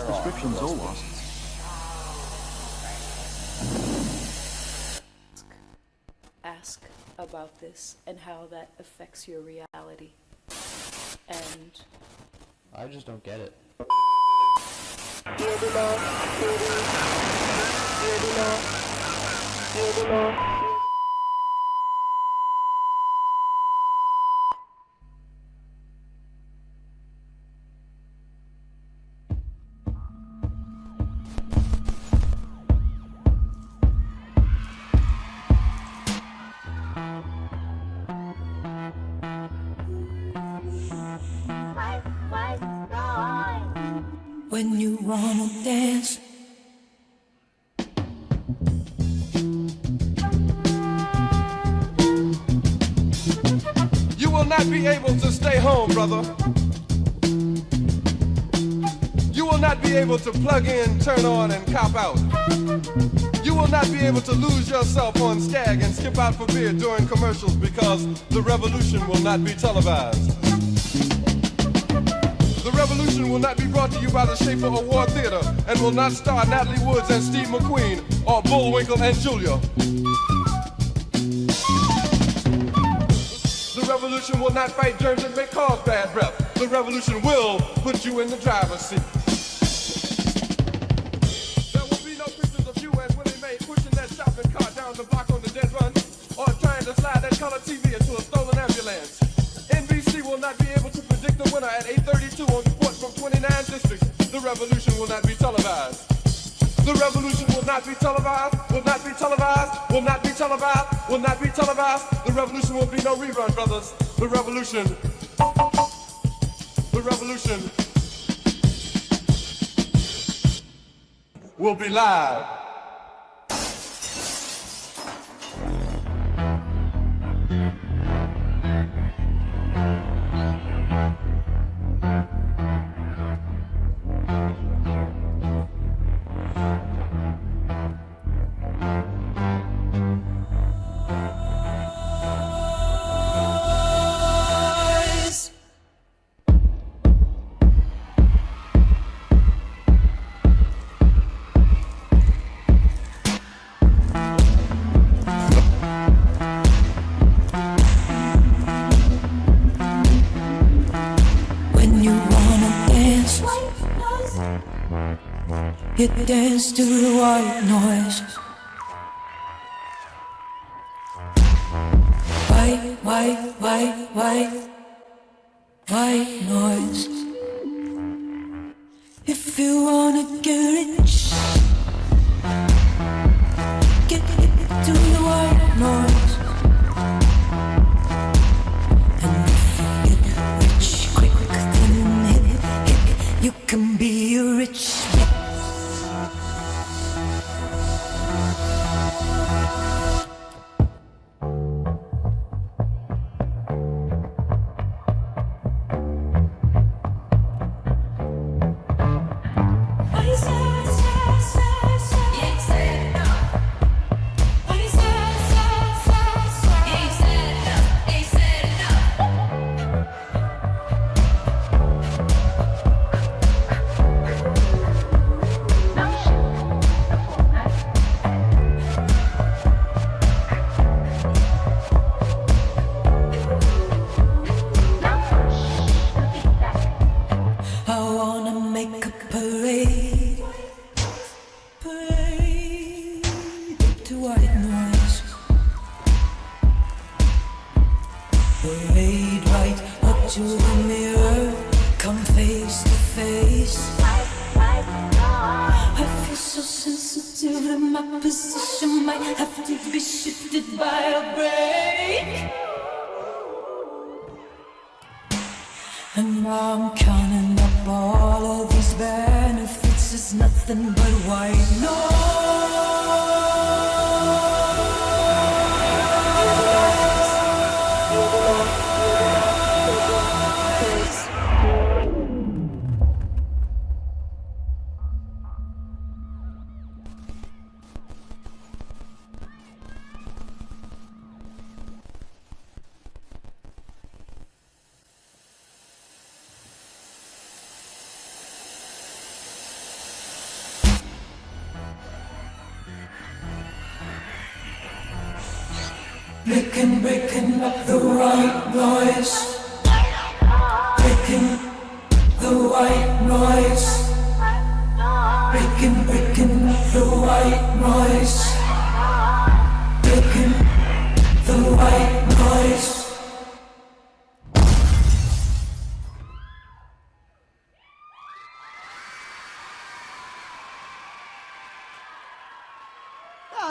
Prescriptions all lost. Ask about this and how that affects your reality. And I just don't get it. When you wanna dance, you will not be able to stay home, brother. You will not be able to plug in, turn on, and cop out. You will not be able to lose yourself on Skag and skip out for beer during commercials because the revolution will not be televised. The revolution will not be brought to you by the Schaefer Award Theater and will not star Natalie Woods and Steve McQueen or Bullwinkle and Julia. The revolution will not fight germs and may cause bad breath. The revolution will put you in the driver's seat. There will be no pictures of you as Willie Mae pushing that shopping cart down the block on the dead run or trying to slide that color TV into a stolen ambulance. NBC will not be able to predict the winner at 8:32 on sports from 29 districts. The revolution will not be televised. The revolution will not be televised, will not be televised, will not be televised, will not be televised. The revolution will be no rerun, brothers. The revolution will be live. you dance to the white noise. White noise. If you wanna get rich, get to the white noise. And if you get rich quick, then you can be a rich man. And I'm counting up all of these benefits. It's nothing but white noise. breaking up the white noise. Breaking the white noise. Breaking up the white noise.